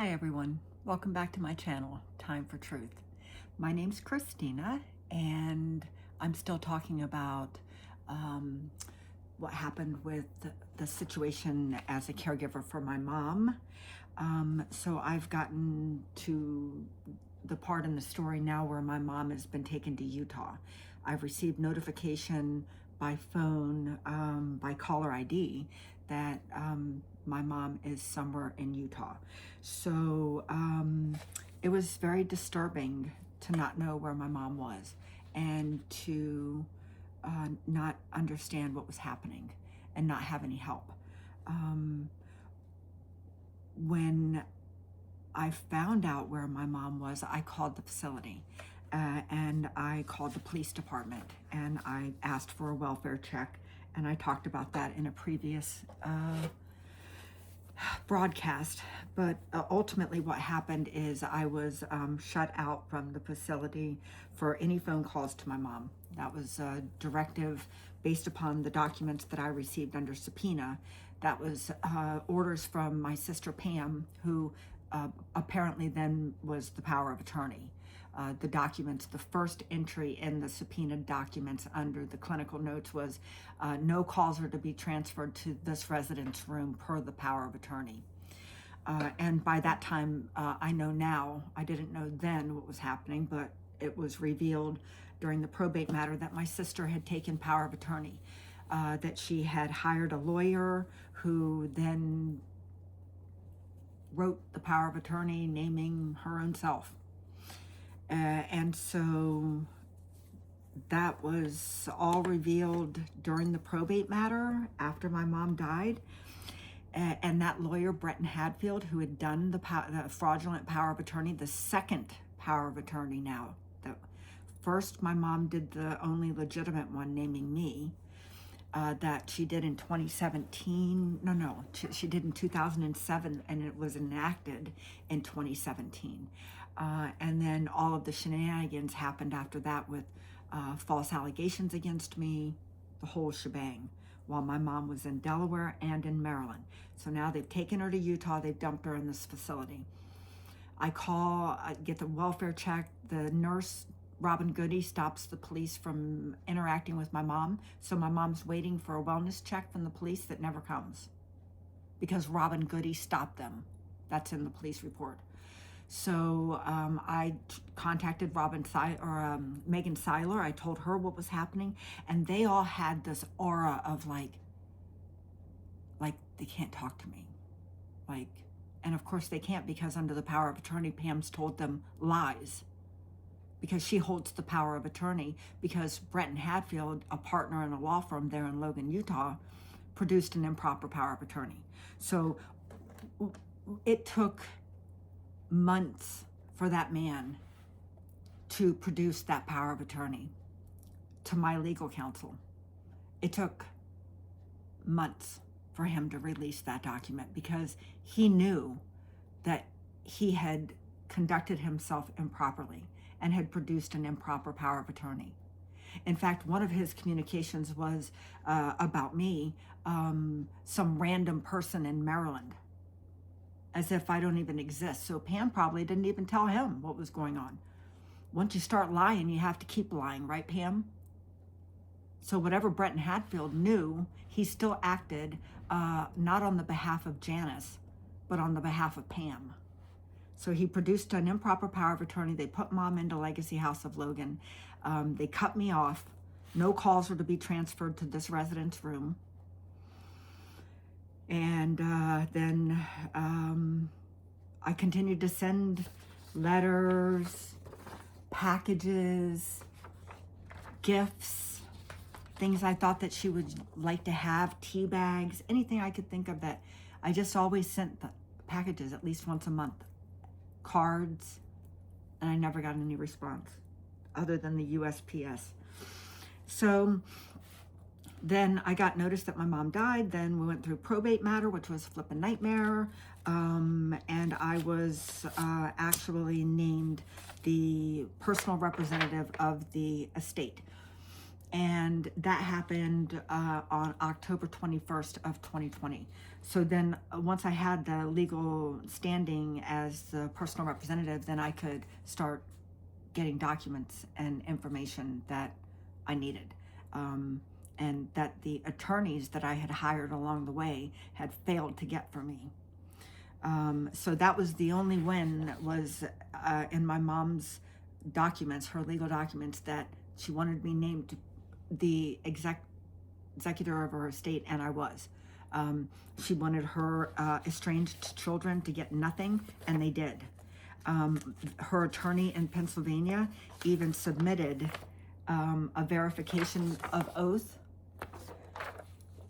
Hi everyone, welcome back to my channel, Time for Truth. My name's Christina and I'm still talking about what happened with the situation as a caregiver for my mom. So I've gotten to the part in the story now where my mom has been taken to Utah. I've received notification by phone, by caller ID, that my mom is somewhere in Utah. So it was very disturbing to not know where my mom was and to not understand what was happening and not have any help. When I found out where my mom was, I called the facility and I called the police department and I asked for a welfare check, and I talked about that in a previous broadcast. But ultimately what happened is I was shut out from the facility for any phone calls to my mom. That was a directive based upon the documents that I received under subpoena. That was orders from my sister Pam, who apparently then was the power of attorney. The documents, the first entry in the subpoenaed documents under the clinical notes was no calls are to be transferred to this residence room per the power of attorney. And by that time, I know now, I didn't know then what was happening, but it was revealed during the probate matter that my sister had taken power of attorney, that she had hired a lawyer who then wrote the power of attorney naming her own self. And so that was all revealed during the probate matter after my mom died. And that lawyer, Breton Hadfield, who had done the fraudulent power of attorney, the second power of attorney now. The first, my mom did the only legitimate one, naming me, that she did in 2017. She did in 2007, and it was enacted in 2017. And then all of the shenanigans happened after that with false allegations against me, the whole shebang, while my mom was in Delaware and in Maryland. So now they've taken her to Utah, they've dumped her in this facility. I get the welfare check. The nurse, Robin Goody, stops the police from interacting with my mom. So my mom's waiting for a wellness check from the police that never comes because Robin Goody stopped them. That's in the police report. So I contacted Megan Seiler. I told her what was happening, and they all had this aura of like they can't talk to me, and of course they can't, because under the power of attorney, Pam's told them lies, because she holds the power of attorney, because Breton Hadfield, a partner in a law firm there in Logan, Utah, produced an improper power of attorney. So it took months for that man to produce that power of attorney to my legal counsel. It took months for him to release that document because he knew that he had conducted himself improperly and had produced an improper power of attorney. In fact, one of his communications was about me, some random person in Maryland, as if I don't even exist. So Pam probably didn't even tell him what was going on. Once you start lying, you have to keep lying, right, Pam? So whatever Breton Hadfield knew, he still acted not on the behalf of Janice, but on the behalf of Pam. So he produced an improper power of attorney. They put mom into Legacy House of Logan. They cut me off. No calls were to be transferred to this residence room. And then I continued to send letters, packages, gifts, things I thought that she would like to have, tea bags, anything I could think of. That I just always sent the packages at least once a month, cards, and I never got any response other than the USPS. So then I got notice that my mom died. Then we went through probate matter, which was a flippin' nightmare. And I was actually named the personal representative of the estate. And that happened on October 21st of 2020. So then once I had the legal standing as the personal representative, then I could start getting documents and information that I needed. And that the attorneys that I had hired along the way had failed to get for me. So that was the only win, was in my mom's documents, her legal documents, that she wanted me named the executor of her estate, and I was. She wanted her estranged children to get nothing, and they did. Her attorney in Pennsylvania even submitted a verification of oath,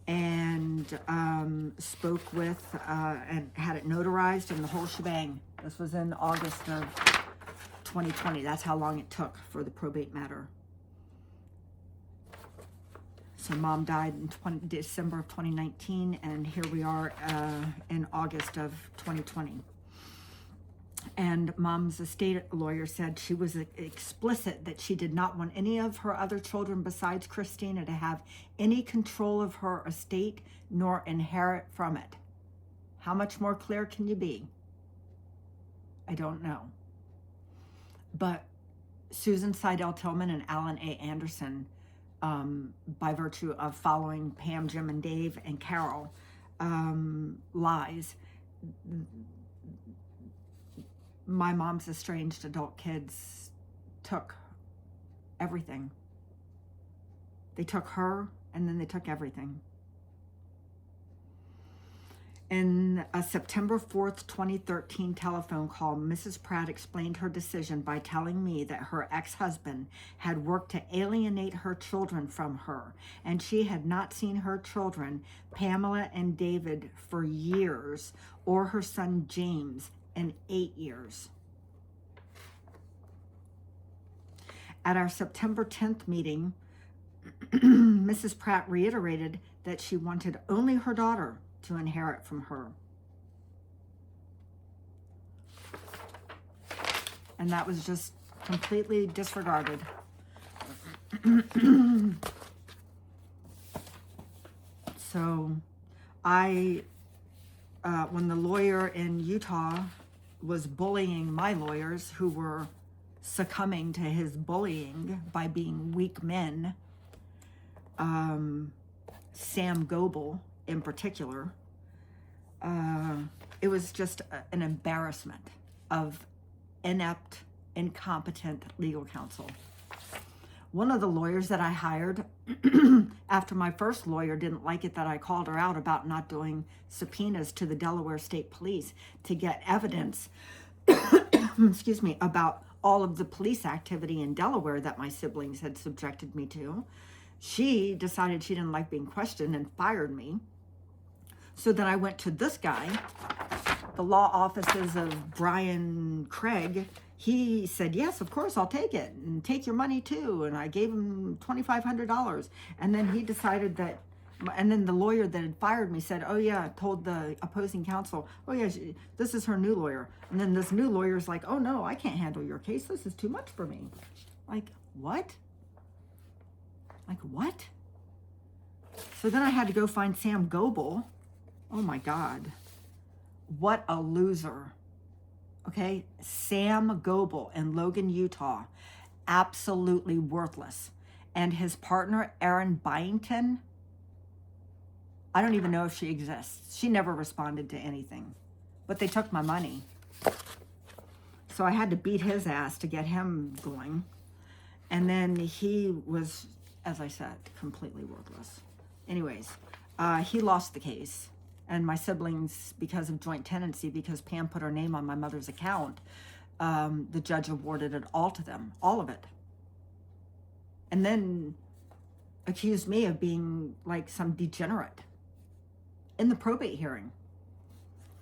and spoke with and had it notarized and the whole shebang. This was in August of 2020. That's how long it took for the probate matter. So mom died in December of 2019, and here we are in August of 2020. And mom's estate lawyer said she was explicit that she did not want any of her other children besides Christina to have any control of her estate nor inherit from it. How much more clear can you be? I don't know. But Susan Seidel Tillman and Alan A. Anderson, by virtue of following Pam, Jim, and Dave, and Carol, lies, my mom's estranged adult kids took everything. They took her, and then they took everything. In a September 4th, 2013 telephone call, Mrs. Pratt explained her decision by telling me that her ex-husband had worked to alienate her children from her, and she had not seen her children, Pamela and David, for years, or her son James in 8 years. At our September 10th meeting, Mrs. Pratt reiterated that she wanted only her daughter to inherit from her. And that was just completely disregarded. So when the lawyer in Utah was bullying my lawyers, who were succumbing to his bullying by being weak men, Sam Goebel in particular, it was just an embarrassment of inept, incompetent legal counsel. One of the lawyers that I hired, after my first lawyer didn't like it that I called her out about not doing subpoenas to the Delaware State Police to get evidence, excuse me, about all of the police activity in Delaware that my siblings had subjected me to, she decided she didn't like being questioned and fired me. So then I went to this guy, the law offices of Brian Craig. He said, yes, of course, I'll take it, and take your money too. And I gave him $2,500. And then he decided that, and then the lawyer that had fired me said, oh yeah, told the opposing counsel, oh yeah, this is her new lawyer. And then this new lawyer's like, oh no, I can't handle your case. This is too much for me. Like, what? Like, what? So then I had to go find Sam Goebel. Oh my God. What a loser. Okay? Sam Goebel in Logan, Utah. Absolutely worthless. And his partner, Erin Byington, I don't even know if she exists. She never responded to anything. But they took my money. So I had to beat his ass to get him going. And then he was, as I said, completely worthless. Anyways, he lost the case. And my siblings, because of joint tenancy, because Pam put her name on my mother's account, the judge awarded it all to them, all of it. And then accused me of being like some degenerate in the probate hearing.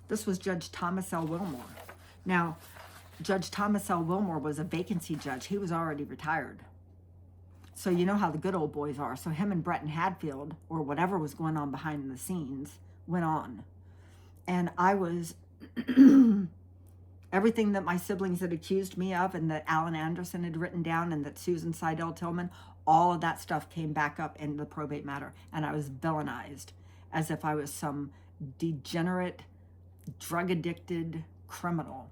This was Judge Thomas L. Wilmore. Now, Judge Thomas L. Wilmore was a vacancy judge. He was already retired. So you know how the good old boys are. So him and Bretton Hadfield, or whatever was going on behind the scenes, went on. And I was Everything that my siblings had accused me of and that Alan Anderson had written down and that Susan Seidel Tillman, all of that stuff came back up in the probate matter. And I was villainized as if I was some degenerate, drug-addicted criminal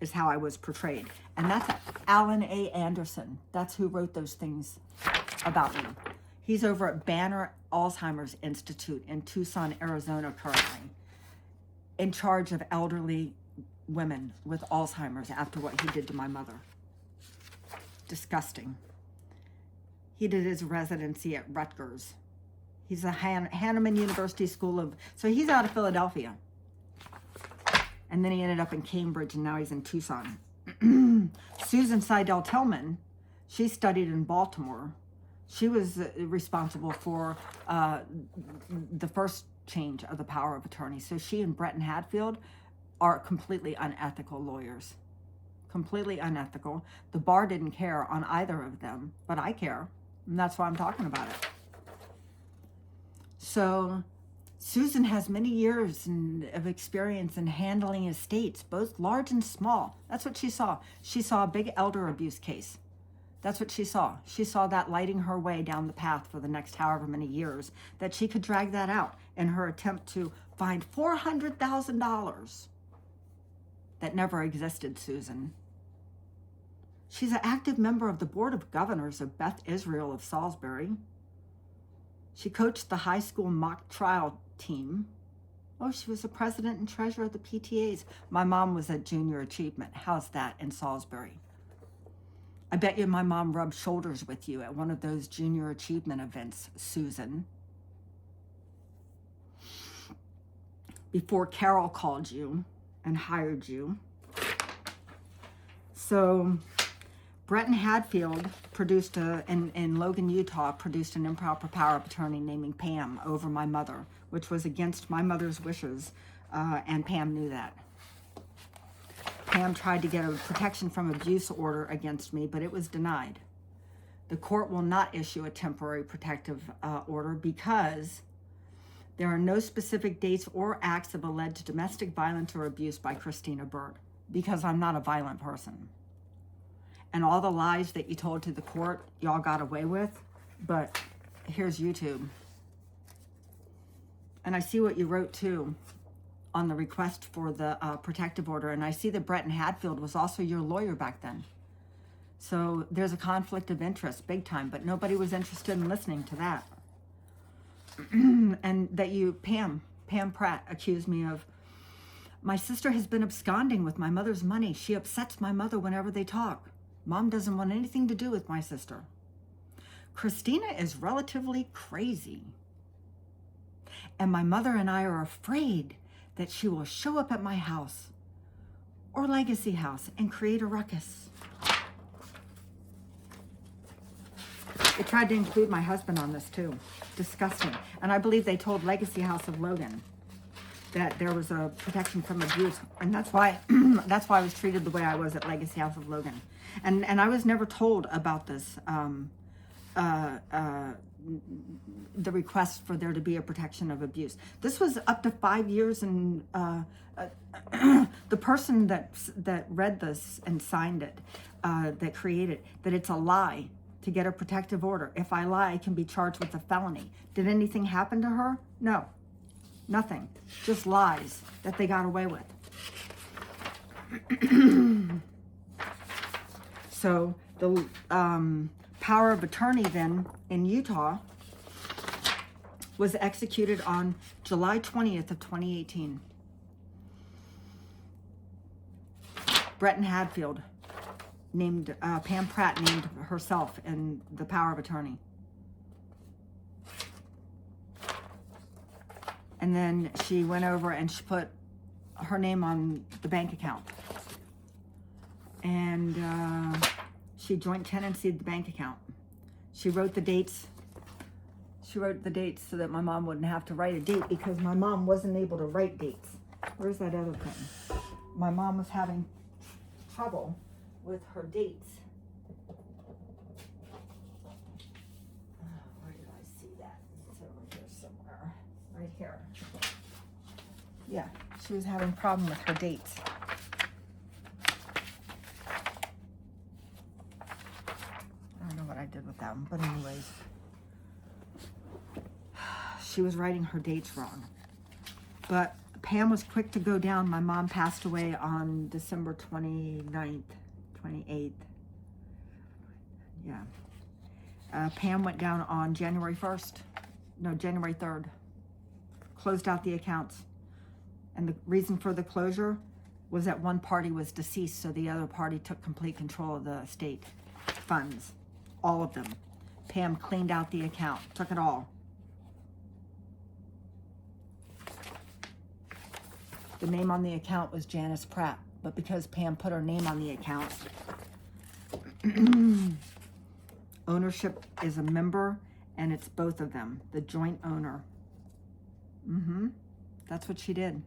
is how I was portrayed. And that's Alan A. Anderson. That's who wrote those things about me. He's over at Banner Alzheimer's Institute in Tucson, Arizona currently, in charge of elderly women with Alzheimer's after what he did to my mother. Disgusting. He did his residency at Rutgers. He's a Hahnemann University School of, so he's out of Philadelphia. And then he ended up in Cambridge, and now he's in Tucson. Susan Seidel Tillman, she studied in Baltimore. She was responsible for the first change of the power of attorney. So she and Breton Hadfield are completely unethical lawyers. Completely unethical. The bar didn't care on either of them, but I care. And that's why I'm talking about it. So Susan has many years of experience in handling estates, both large and small. That's what she saw. She saw a big elder abuse case. That's what she saw. She saw that lighting her way down the path for the next however many years, that she could drag that out in her attempt to find $400,000 that never existed, Susan. She's an active member of the Board of Governors of Beth Israel of Salisbury. She coached the high school mock trial team. Oh, she was the president and treasurer of the PTAs. My mom was at Junior Achievement. How's that in Salisbury? I bet you my mom rubbed shoulders with you at one of those Junior Achievement events, Susan. Before Carol called you and hired you. So Breton Hadfield produced in Logan, Utah, produced an improper power of attorney naming Pam over my mother, which was against my mother's wishes, and Pam knew that. Pam tried to get a protection from abuse order against me, but it was denied. The court will not issue a temporary protective order because there are no specific dates or acts of alleged domestic violence or abuse by Christina Bird, because I'm not a violent person. And all the lies that you told to the court, y'all got away with, but here's YouTube. And I see what you wrote too on the request for the protective order. And I see that Breton Hadfield was also your lawyer back then. So there's a conflict of interest, big time, but nobody was interested in listening to that. And that you, Pam Pratt, accused me of, my sister has been absconding with my mother's money. She upsets my mother whenever they talk. Mom doesn't want anything to do with my sister. Christina is relatively crazy. And my mother and I are afraid that she will show up at my house or Legacy House and create a ruckus. It tried to include my husband on this too. Disgusting. And I believe they told Legacy House of Logan that there was a protection from abuse. And that's why I was treated the way I was at Legacy House of Logan. And I was never told about this, the request for there to be a protection of abuse. This was up to 5 years, and the person that read this and signed it, that created that it's a lie to get a protective order. If I lie, I can be charged with a felony. Did anything happen to her? No, nothing. Just lies that they got away with. So the power of attorney then in Utah was executed on July 20th of 2018. Breton Hadfield named, Pam Pratt named herself in the power of attorney. And then she went over and she put her name on the bank account. And she joint tenancy'd the bank account. She wrote the dates. She wrote the dates so that my mom wouldn't have to write a date, because my mom wasn't able to write dates. Where's that other thing? My mom was having trouble with her dates. Where did I see that? It's over here somewhere. Right here. Yeah, She was having a problem with her dates. I don't know what I did with that one, but anyways. She was writing her dates wrong. But Pam was quick to go down. My mom passed away on December 29th, 28th. Yeah. Pam went down on January 1st. No, January 3rd. Closed out the accounts. And the reason for the closure was that one party was deceased, so the other party took complete control of the estate funds. All of them. Pam cleaned out the account, took it all. The name on the account was Janice Pratt, but because Pam put her name on the account, ownership is a member, and it's both of them, the joint owner. That's what she did.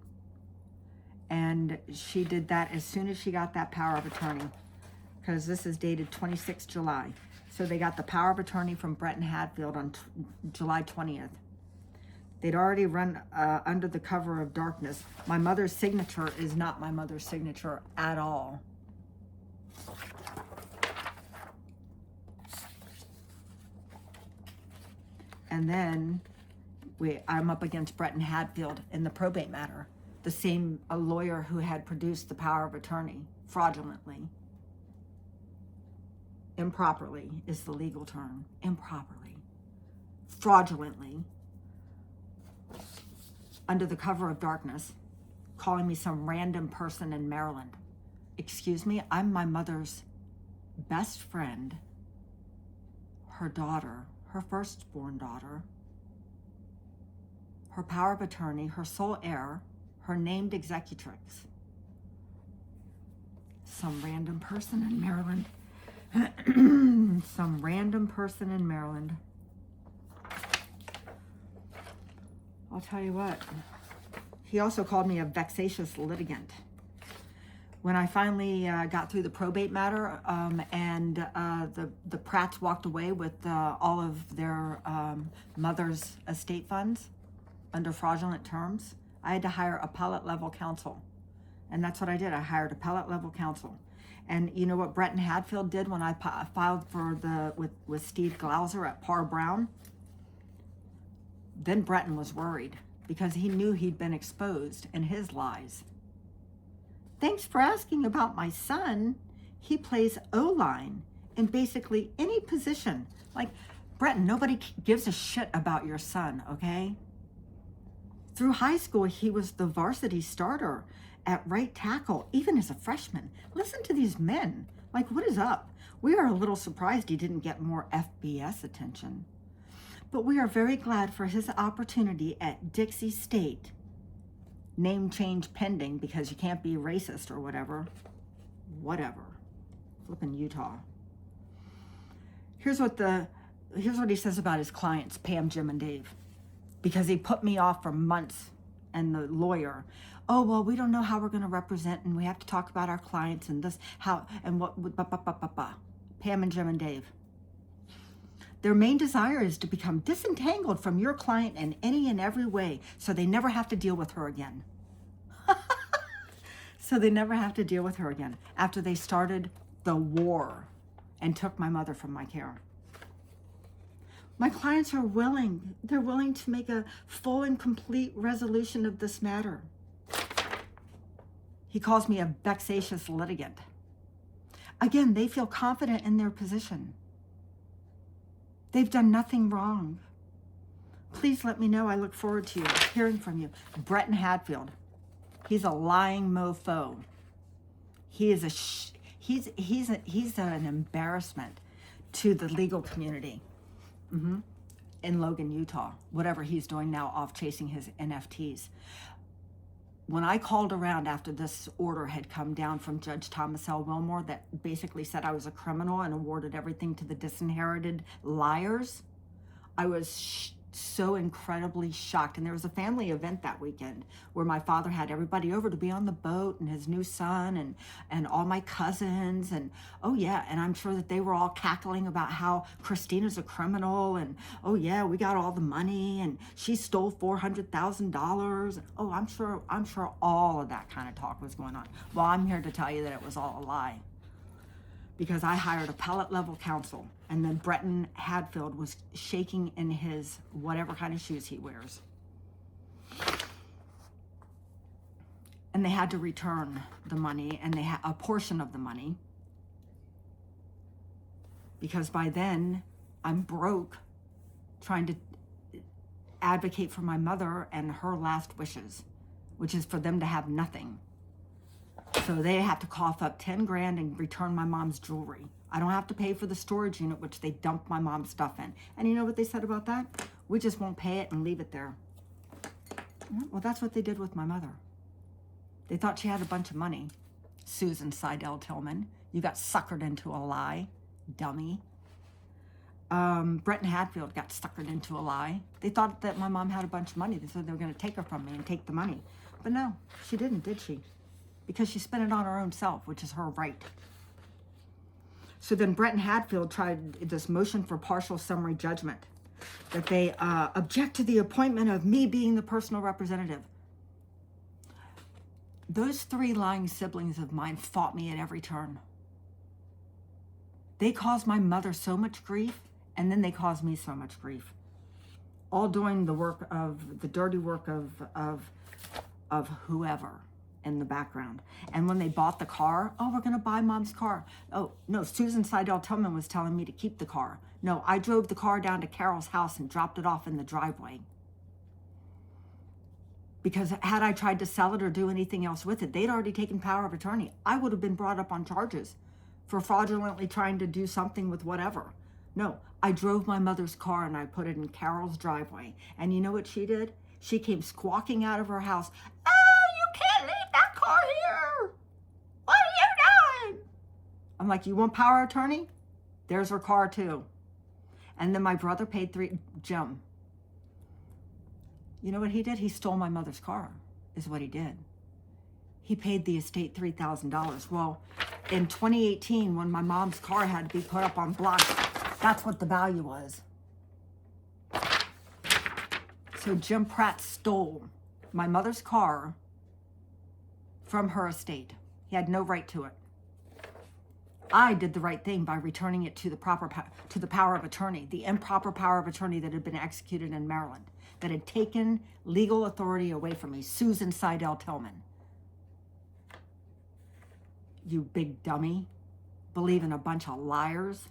And she did that as soon as she got that power of attorney, because this is dated 26 July. So they got the power of attorney from Breton Hadfield on July 20th. They'd already run under the cover of darkness. My mother's signature is not my mother's signature at all. And then I'm up against Breton Hadfield in the probate matter. The same lawyer who had produced the power of attorney fraudulently. Improperly is the legal term. Improperly. Fraudulently. Under the cover of darkness, calling me some random person in Maryland. Excuse me, I'm my mother's best friend, her daughter, her firstborn daughter, her power of attorney, her sole heir, her named executrix. Some random person in Maryland. Some random person in Maryland. I'll tell you what. He also called me a vexatious litigant. When I finally got through the probate matter and the Pratts walked away with all of their mother's estate funds under fraudulent terms, I had to hire appellate level counsel. And that's what I did. I hired appellate level counsel. And you know what Breton Hadfield did when I filed for with Steve Glauser at Parr Brown? Then Breton was worried because he knew he'd been exposed in his lies. Thanks for asking about my son. He plays O-line in basically any position. Like, Breton, nobody gives a shit about your son, okay? Through high school, he was the varsity starter at right tackle, even as a freshman. Listen to these men. Like, what is up? We are a little surprised he didn't get more FBS attention. But we are very glad for his opportunity at Dixie State. Name change pending because you can't be racist or whatever. Whatever. Flipping Utah. Here's what he says about his clients, Pam, Jim, and Dave. Because he put me off for months, and the lawyer, oh, well, we don't know how we're going to represent, and we have to talk about our clients and this, how, and what, Pam and Jim and Dave. Their main desire is to become disentangled from your client in any and every way, so they never have to deal with her again. So they never have to deal with her again after they started the war and took my mother from my care. My clients are willing. They're willing to make a full and complete resolution of this matter. He calls me a vexatious litigant. Again, they feel confident in their position. They've done nothing wrong. Please let me know. I look forward to hearing from you. Breton Hadfield. He's a lying mofo. He is he's an embarrassment to the legal community. In Logan, Utah, whatever he's doing now off chasing his NFTs. When I called around after this order had come down from Judge Thomas L. Wilmore that basically said I was a criminal and awarded everything to the disinherited liars, I was so incredibly shocked. And there was a family event that weekend where my father had everybody over to be on the boat, and his new son and all my cousins. And oh yeah, and I'm sure that they were all cackling about how Christina's a criminal, and oh yeah, we got all the money, and she stole $400,000. Oh, I'm sure all of that kind of talk was going on. Well, I'm here to tell you that it was all a lie, because I hired a appellate level counsel, and then Breton Hadfield was shaking in his whatever kind of shoes he wears. And they had to return the money, and they had a portion of the money, because by then I'm broke trying to advocate for my mother and her last wishes, which is for them to have nothing. So they have to cough up 10 grand and return my mom's jewelry. I don't have to pay for the storage unit, which they dumped my mom's stuff in. And you know what they said about that? We just won't pay it and leave it there. Well, that's what they did with my mother. They thought she had a bunch of money. Susan Seidel Tillman, you got suckered into a lie, dummy. Breton Hadfield got suckered into a lie. They thought that my mom had a bunch of money. They said they were going to take her from me and take the money. But no, she didn't, did she? Because she spent it on her own self, which is her right. So then Breton Hadfield tried this motion for partial summary judgment, that they object to the appointment of me being the personal representative. Those 3 lying siblings of mine fought me at every turn. They caused my mother so much grief, and then they caused me so much grief. All doing the dirty work of whoever in the background. And when they bought the car, oh, we're going to buy mom's car. Oh, no, Susan Seidel Tillman was telling me to keep the car. No, I drove the car down to Carol's house and dropped it off in the driveway. Because had I tried to sell it or do anything else with it, they'd already taken power of attorney. I would have been brought up on charges for fraudulently trying to do something with whatever. No, I drove my mother's car and I put it in Carol's driveway. And you know what she did? She came squawking out of her house. Can't leave that car here. What are you doing? I'm like, you want power of attorney? There's her car too. And then my brother paid Jim. You know what he did? He stole my mother's car, is what he did. He paid the estate $3,000. Well, in 2018, when my mom's car had to be put up on blocks, that's what the value was. So Jim Pratt stole my mother's car from her estate. He had no right to it. I did the right thing by returning it to the power of attorney, the improper power of attorney that had been executed in Maryland, that had taken legal authority away from me, Susan Seidel Tillman. You big dummy, believe in a bunch of liars.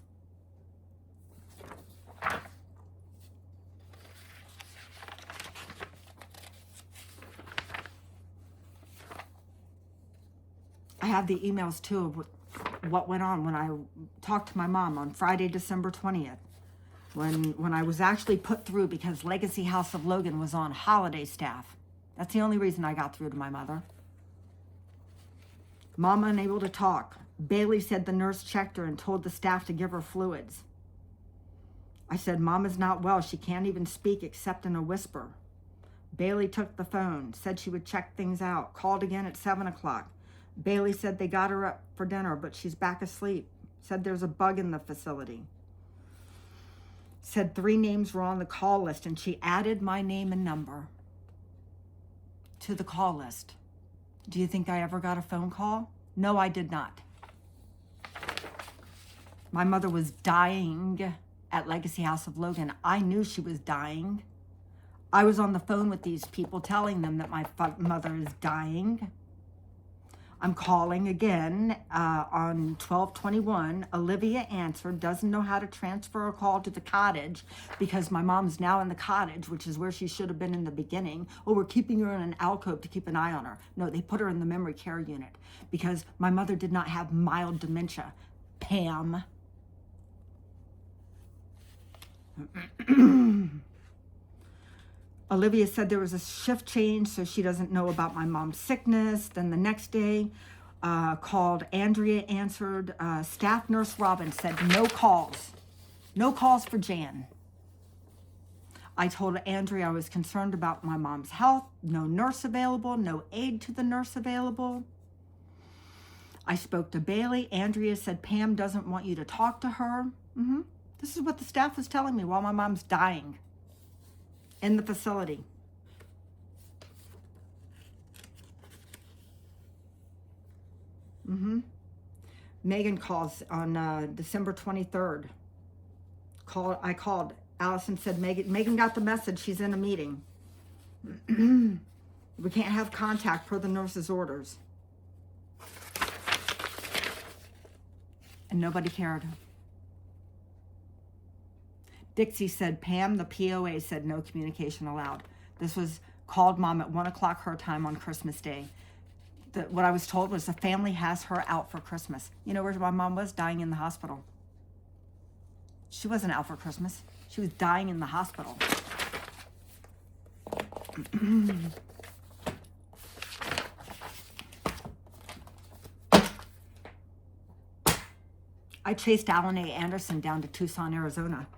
I have the emails too of what went on when I talked to my mom on Friday, December 20th, when I was actually put through because Legacy House of Logan was on holiday staff. That's the only reason I got through to my mother. Mom unable to talk. Bailey said the nurse checked her and told the staff to give her fluids. I said, Mom is not well. She can't even speak except in a whisper. Bailey took the phone, said she would check things out, called again at 7 o'clock. Bailey said they got her up for dinner, but she's back asleep. Said there's a bug in the facility. Said 3 names were on the call list, and she added my name and number to the call list. Do you think I ever got a phone call? No, I did not. My mother was dying at Legacy House of Logan. I knew she was dying. I was on the phone with these people telling them that my mother is dying. I'm calling again on 12/21. Olivia answered, doesn't know how to transfer a call to the cottage because my mom's now in the cottage, which is where she should have been in the beginning. Oh, we're keeping her in an alcove to keep an eye on her. No, they put her in the memory care unit because my mother did not have mild dementia. Pam. Olivia said there was a shift change, so she doesn't know about my mom's sickness. Then the next day, called. Andrea answered. Staff nurse Robin said no calls. No calls for Jan. I told Andrea I was concerned about my mom's health. No nurse available, no aide to the nurse available. I spoke to Bailey. Andrea said Pam doesn't want you to talk to her. This is what the staff was telling me while my mom's dying in the facility. Megan calls on December 23rd. I called. Allison said, Megan got the message. She's in a meeting. We can't have contact per the nurse's orders. And nobody cared. Dixie said, Pam, the POA said no communication allowed. This was called Mom at 1 o'clock her time on Christmas Day. What I was told was the family has her out for Christmas. You know where my mom was? Dying in the hospital. She wasn't out for Christmas. She was dying in the hospital. I chased Alan A. Anderson down to Tucson, Arizona.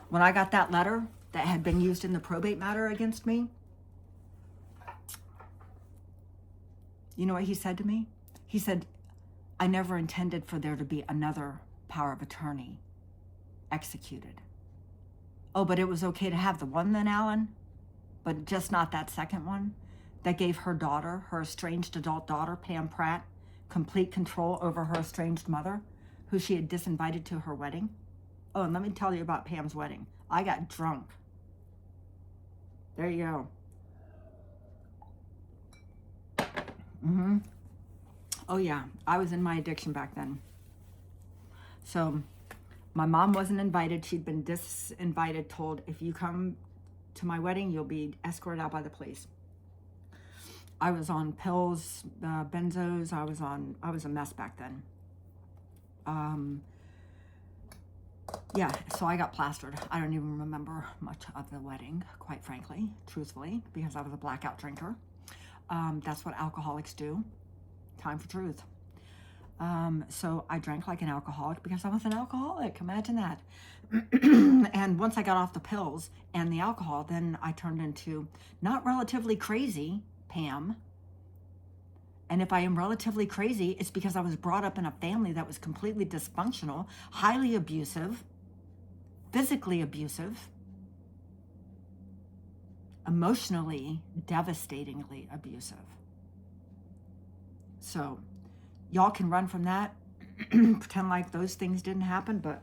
When I got that letter that had been used in the probate matter against me, you know what he said to me? He said, I never intended for there to be another power of attorney executed. Oh, but it was okay to have the one then, Alan? But just not that second one that gave her daughter, her estranged adult daughter, Pam Pratt, complete control over her estranged mother, who she had disinvited to her wedding. Oh, and let me tell you about Pam's wedding. I got drunk. There you go. Oh yeah, I was in my addiction back then. So my mom wasn't invited. She'd been disinvited, told if you come to my wedding, you'll be escorted out by the police. I was on pills, benzos. I was a mess back then. Yeah, so I got plastered. I don't even remember much of the wedding, quite frankly, truthfully, because I was a blackout drinker. That's what alcoholics do. Time for truth. So I drank like an alcoholic because I was an alcoholic. Imagine that. And once I got off the pills and the alcohol, then I turned into not relatively crazy, Pam. And if I am relatively crazy, it's because I was brought up in a family that was completely dysfunctional, highly abusive, physically abusive, emotionally, devastatingly abusive. So y'all can run from that, pretend like those things didn't happen, but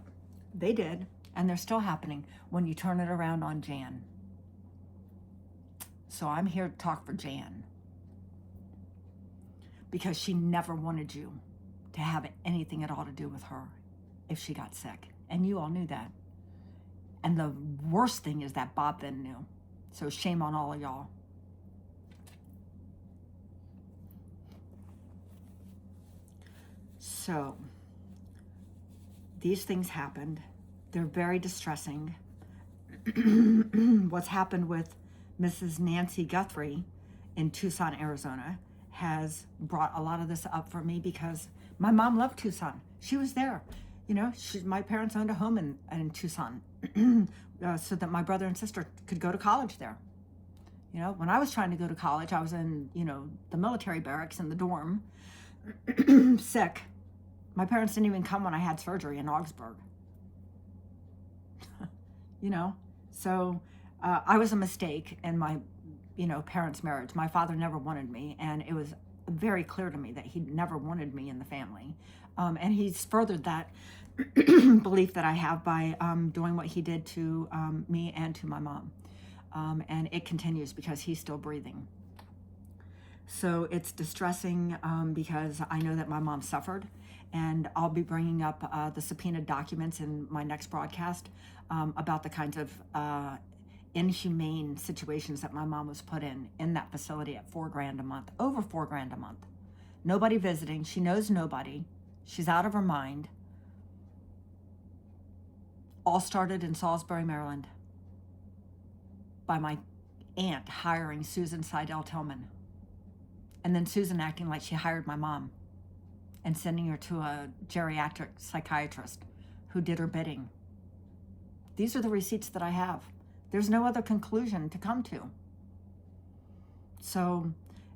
they did, and they're still happening when you turn it around on Jan. So I'm here to talk for Jan, because she never wanted you to have anything at all to do with her if she got sick, and you all knew that. And the worst thing is that Bob then knew. So shame on all of y'all. So these things happened. They're very distressing. What's happened with Mrs. Nancy Guthrie in Tucson, Arizona, has brought a lot of this up for me because my mom loved Tucson. She was there. You know, my parents owned a home in Tucson so that my brother and sister could go to college there. You know, when I was trying to go to college, I was in, the military barracks in the dorm, sick. My parents didn't even come when I had surgery in Augsburg. So I was a mistake in my, parents' marriage. My father never wanted me, and it was very clear to me that he never wanted me in the family. And he's furthered that belief that I have by doing what he did to me and to my mom. And it continues because he's still breathing. So it's distressing because I know that my mom suffered, and I'll be bringing up the subpoenaed documents in my next broadcast about the kinds of inhumane situations that my mom was put in that facility at $4,000 a month, over $4,000 a month. Nobody visiting. She knows nobody. She's out of her mind. All started in Salisbury, Maryland, by my aunt hiring Susan Seidel-Tillman. And then Susan acting like she hired my mom and sending her to a geriatric psychiatrist who did her bidding. These are the receipts that I have. There's no other conclusion to come to. So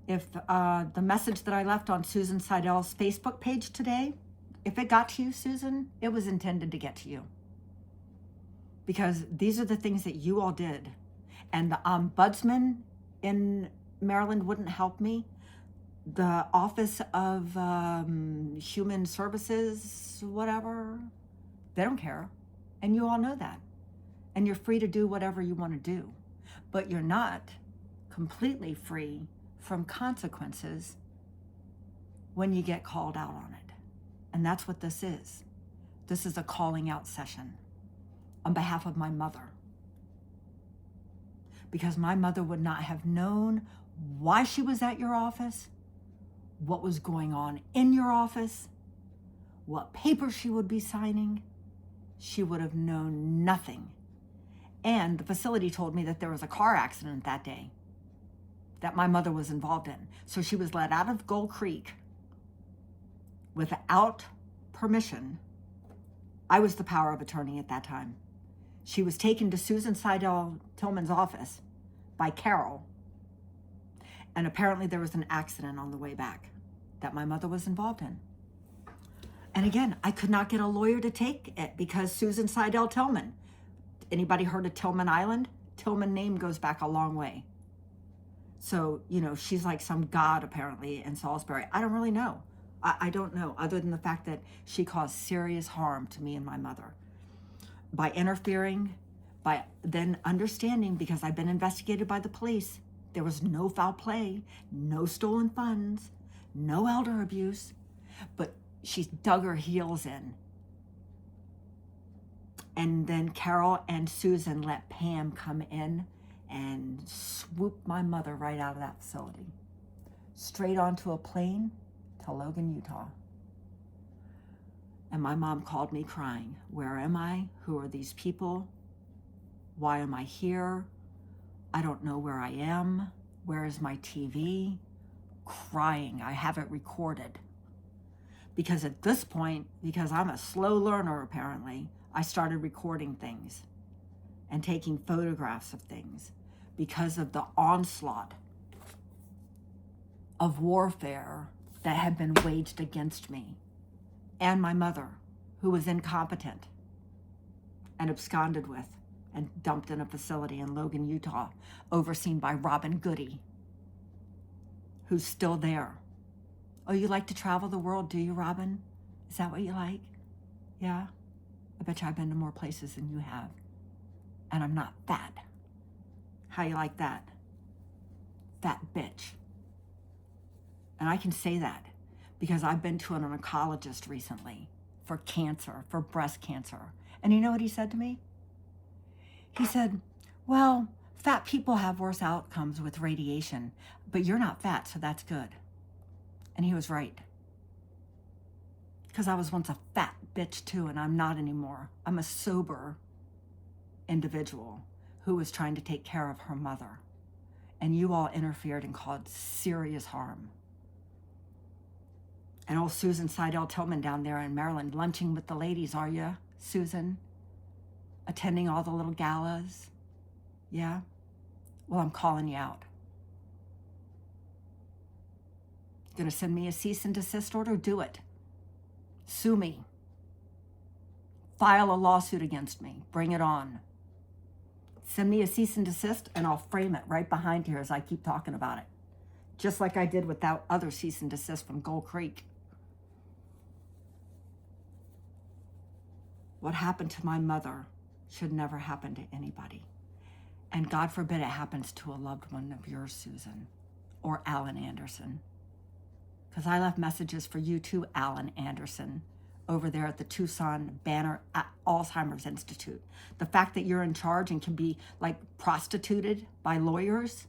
if the message that I left on Susan Seidel's Facebook page today, if it got to you, Susan, it was intended to get to you. Because these are the things that you all did. And the ombudsman in Maryland wouldn't help me. The Office of Human Services, whatever, they don't care. And you all know that. And you're free to do whatever you want to do. But you're not completely free from consequences when you get called out on it. And that's what this is. This is a calling out session on behalf of my mother. Because my mother would not have known why she was at your office, what was going on in your office, what papers she would be signing. She would have known nothing. And the facility told me that there was a car accident that day that my mother was involved in. So she was let out of Gold Creek without permission. I was the power of attorney at that time. She was taken to Susan Seidel Tillman's office by Carol. And apparently there was an accident on the way back that my mother was involved in. And again, I could not get a lawyer to take it because Susan Seidel Tillman. Anybody heard of Tillman Island? Tillman name goes back a long way. So, she's like some god apparently in Salisbury. I don't really know. I don't know, other than the fact that she caused serious harm to me and my mother. By interfering, by then understanding, because I've been investigated by the police, there was no foul play, no stolen funds, no elder abuse, but she dug her heels in. And then Carol and Susan let Pam come in and swoop my mother right out of that facility, straight onto a plane to Logan, Utah. And my mom called me crying. Where am I? Who are these people? Why am I here? I don't know where I am. Where is my TV? Crying. I have it recorded. Because at this point, because I'm a slow learner apparently, I started recording things and taking photographs of things because of the onslaught of warfare that had been waged against me and my mother, who was incompetent and absconded with and dumped in a facility in Logan, Utah, overseen by Robin Goody, who's still there. Oh, you like to travel the world, do you, Robin? Is that what you like? Yeah? I bet you I've been to more places than you have. And I'm not fat. How you like that? Fat bitch. And I can say that because I've been to an oncologist recently for cancer, for breast cancer. And you know what he said to me? He said, well, fat people have worse outcomes with radiation, but you're not fat, so that's good. And he was right. Because I was once a fat bitch too, and I'm not anymore. I'm a sober individual who was trying to take care of her mother. And you all interfered and caused serious harm. And old Susan Seidel Tillman down there in Maryland, lunching with the ladies, are you, Susan? Attending all the little galas? Yeah? Well, I'm calling you out. Gonna send me a cease and desist order? Do it. Sue me. File a lawsuit against me. Bring it on. Send me a cease and desist and I'll frame it right behind here as I keep talking about it. Just like I did with that other cease and desist from Gold Creek. What happened to my mother should never happen to anybody. And God forbid it happens to a loved one of yours, Susan, or Alan Anderson. Because I left messages for you too, Alan Anderson, over there at the Tucson Banner Alzheimer's Institute. The fact that you're in charge and can be like prostituted by lawyers,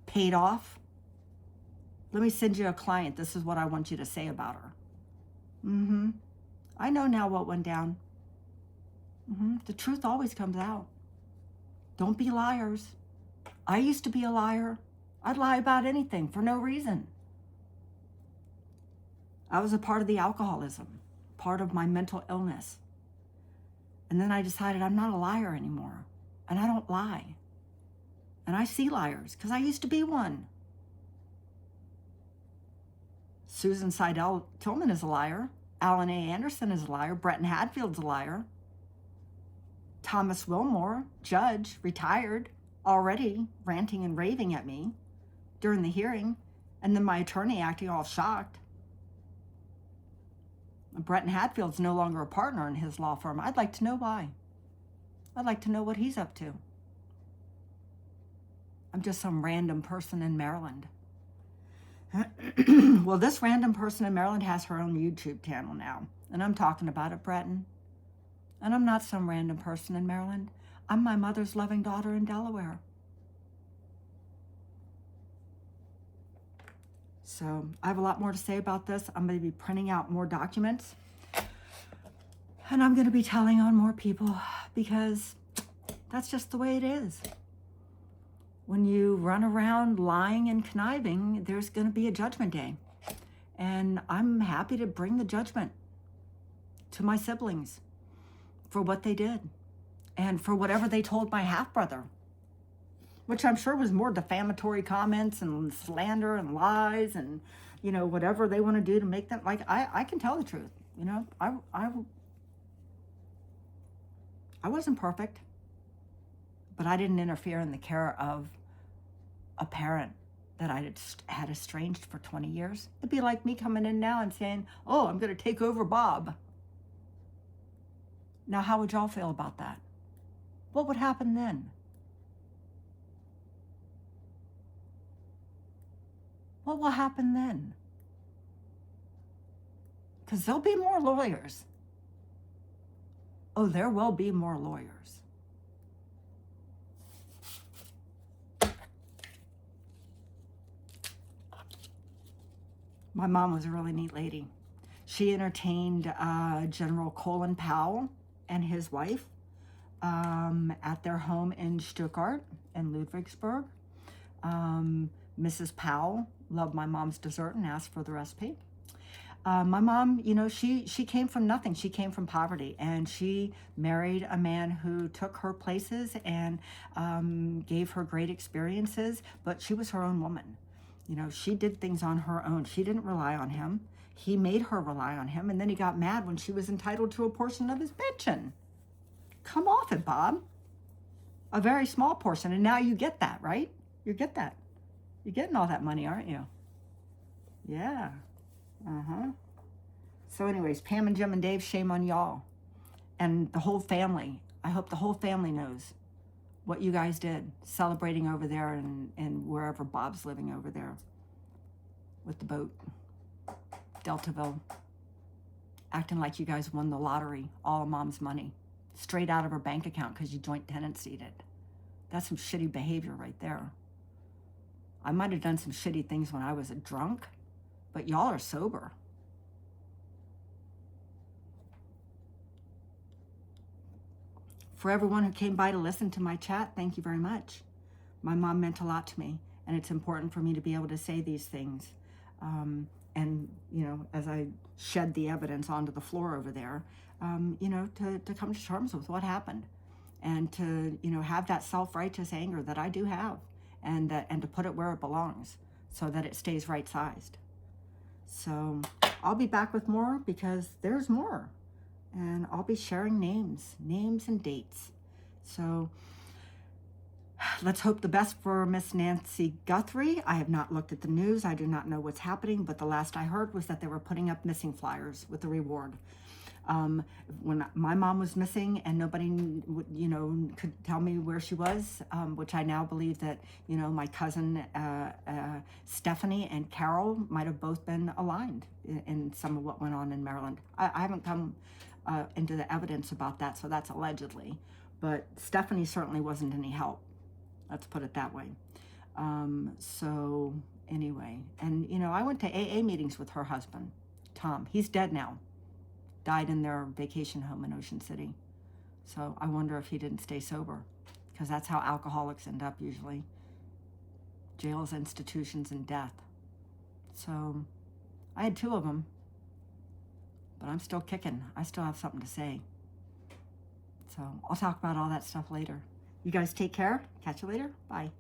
paid off. Let me send you a client. This is what I want you to say about her. I know now what went down. The truth always comes out. Don't be liars. I used to be a liar. I'd lie about anything for no reason. I was a part of the alcoholism, part of my mental illness. And then I decided I'm not a liar anymore. And I don't lie. And I see liars because I used to be one. Susan Seidel Tillman is a liar. Alan A. Anderson is a liar. Bretton Hadfield's a liar. Thomas Wilmore, judge, retired, already ranting and raving at me during the hearing. And then my attorney acting all shocked. Bretton Hadfield's no longer a partner in his law firm. I'd like to know why. I'd like to know what he's up to. I'm just some random person in Maryland. Well, this random person in Maryland has her own YouTube channel now. And I'm talking about it, Bretton. And I'm not some random person in Maryland. I'm my mother's loving daughter in Delaware. So I have a lot more to say about this. I'm going to be printing out more documents. And I'm going to be telling on more people because that's just the way it is. When you run around lying and conniving, there's going to be a judgment day. And I'm happy to bring the judgment to my siblings for what they did and for whatever they told my half-brother, which I'm sure was more defamatory comments and slander and lies and, you know, whatever they want to do to make them, like, I can tell the truth. You know, I wasn't perfect, but I didn't interfere in the care of a parent that I had estranged for 20 years. It'd be like me coming in now and saying, oh, I'm going to take over Bob. Now, how would y'all feel about that? What would happen then? What will happen then? Because there'll be more lawyers. Oh, there will be more lawyers. My mom was a really neat lady. She entertained General Colin Powell and his wife at their home in Stuttgart and Ludwigsburg. Mrs. Powell loved my mom's dessert and asked for the recipe. My mom, you know, she came from nothing. She came from poverty, and she married a man who took her places and gave her great experiences, but she was her own woman. You know, she did things on her own. She didn't rely on him. He made her rely on him, and then he got mad when she was entitled to a portion of his pension. Come off it, Bob. A very small portion, and now you get that, right? You get that. You're getting all that money, aren't you? Yeah. So anyways, Pam and Jim and Dave, shame on y'all. And the whole family. I hope the whole family knows what you guys did, celebrating over there and wherever Bob's living over there with the boat, Deltaville, acting like you guys won the lottery, all of Mom's money, straight out of her bank account because you joint tenanted it. That's some shitty behavior right there. I might have done some shitty things when I was a drunk, but y'all are sober. For everyone who came by to listen to my chat, thank you very much. My mom meant a lot to me, and it's important for me to be able to say these things. And, you know, as I shed the evidence onto the floor over there, you know, to come to terms with what happened and to, you know, have that self-righteous anger that I do have and to put it where it belongs so that it stays right-sized. So I'll be back with more because there's more. And I'll be sharing names and dates. So let's hope the best for Miss Nancy Guthrie. I have not looked at the news. I do not know what's happening, but the last I heard was that they were putting up missing flyers with the reward. When my mom was missing and nobody, you know, could tell me where she was, which I now believe that, you know, my cousin Stephanie and Carol might have both been aligned in some of what went on in Maryland. I haven't come into the evidence about that, so that's allegedly. But Stephanie certainly wasn't any help. Let's put it that way. So anyway, and, you know, I went to AA meetings with her husband, Tom. He's dead now. Died in their vacation home in Ocean City. So I wonder if he didn't stay sober, because that's how alcoholics end up usually. Jails, institutions, and death. So I had 2 of them, but I'm still kicking. I still have something to say. So I'll talk about all that stuff later. You guys take care. Catch you later. Bye.